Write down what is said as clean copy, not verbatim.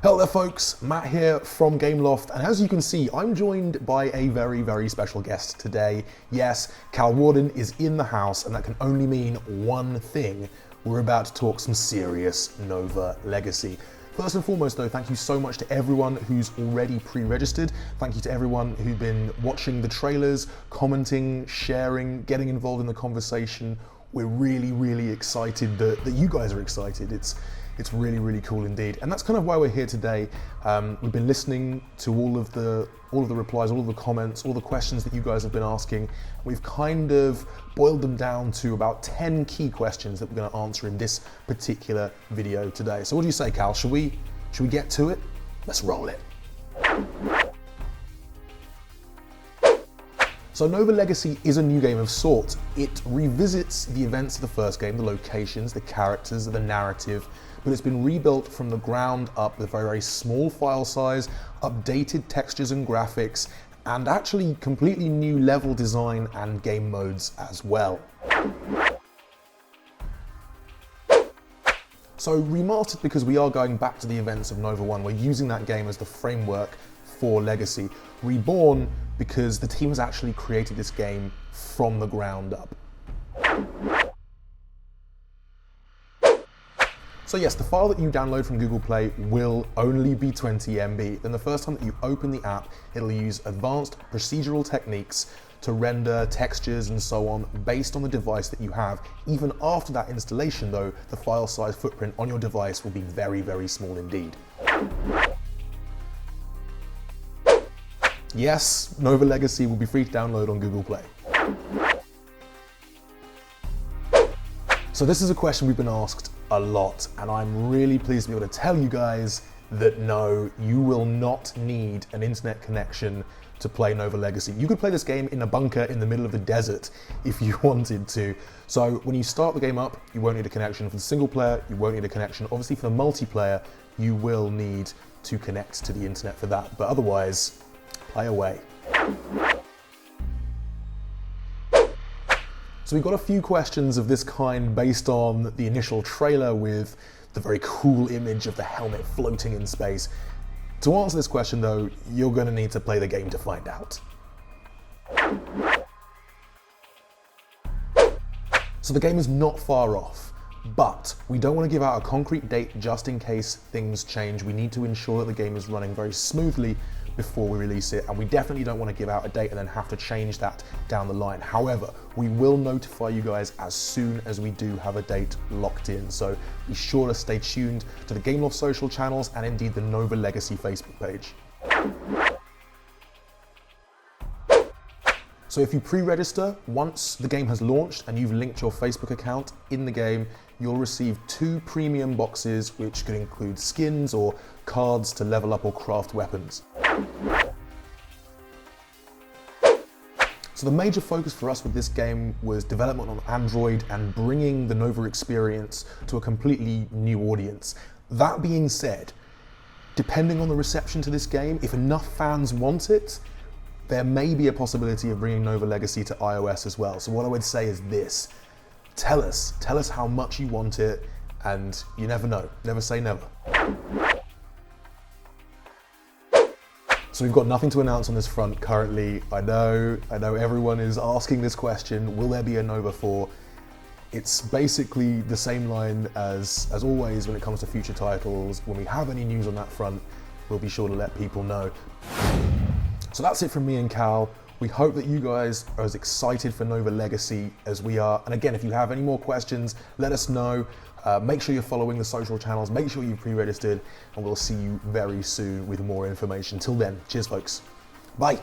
Hello there folks, Matt here from Gameloft, and as you can see, I'm joined by a very, very special guest today. Yes, Cal Warden is in the house, and that can only mean one thing. We're about to talk some serious N.O.V.A legacy. First and foremost though, thank you so much to everyone who's already pre-registered. Thank you to everyone who's been watching the trailers, commenting, sharing, getting involved in the conversation. We're really, really excited that you guys are excited. It's really, really cool indeed. And that's kind of why we're here today. We've been listening to all of the replies, all of the comments, all the questions that you guys have been asking. We've kind of boiled them down to about 10 key questions that we're going to answer in this particular video today. So what do you say, Cal? Should we get to it? Let's roll it. So N.O.V.A Legacy is a new game of sorts. It revisits the events of the first game, the locations, the characters, the narrative, but it's been rebuilt from the ground up with a very, very small file size, updated textures and graphics, and actually completely new level design and game modes as well. So remastered because we are going back to the events of N.O.V.A 1, we're using that game as the framework for Legacy. Reborn because the team has actually created this game from the ground up. So yes, the file that you download from Google Play will only be 20 MB. Then the first time that you open the app, it'll use advanced procedural techniques to render textures and so on based on the device that you have. Even after that installation though, the file size footprint on your device will be very, very small indeed. Yes, N.O.V.A Legacy will be free to download on Google Play. So this is a question we've been asked a lot, and I'm really pleased to be able to tell you guys that no, you will not need an internet connection to play N.O.V.A Legacy. You could play this game in a bunker in the middle of the desert if you wanted to. So when you start the game up, you won't need a connection for the single player, you won't need a connection. Obviously for the multiplayer, you will need to connect to the internet for that, but otherwise, play away. So we've got a few questions of this kind based on the initial trailer with the very cool image of the helmet floating in space. To answer this question though, you're going to need to play the game to find out. So the game is not far off, but we don't want to give out a concrete date just in case things change. We need to ensure that the game is running very smoothly before we release it, and we definitely don't want to give out a date and then have to change that down the line. However, we will notify you guys as soon as we do have a date locked in, so be sure to stay tuned to the Gameloft social channels and indeed the N.O.V.A Legacy Facebook page. So if you pre-register, once the game has launched and you've linked your Facebook account in the game, you'll receive 2 premium boxes which could include skins or cards to level up or craft weapons. So the major focus for us with this game was development on Android and bringing the N.O.V.A experience to a completely new audience. That being said, depending on the reception to this game, if enough fans want it, there may be a possibility of bringing N.O.V.A Legacy to iOS as well. So what I would say is this: tell us how much you want it, and you never know, never say never. So we've got nothing to announce on this front currently. I know everyone is asking this question, will there be a N.O.V.A 4? It's basically the same line as always when it comes to future titles. When we have any news on that front, we'll be sure to let people know. So that's it from me and Cal. We hope that you guys are as excited for N.O.V.A Legacy as we are. And again, if you have any more questions, let us know. Make sure you're following the social channels, make sure you've pre-registered, and we'll see you very soon with more information. Till then, cheers folks. Bye.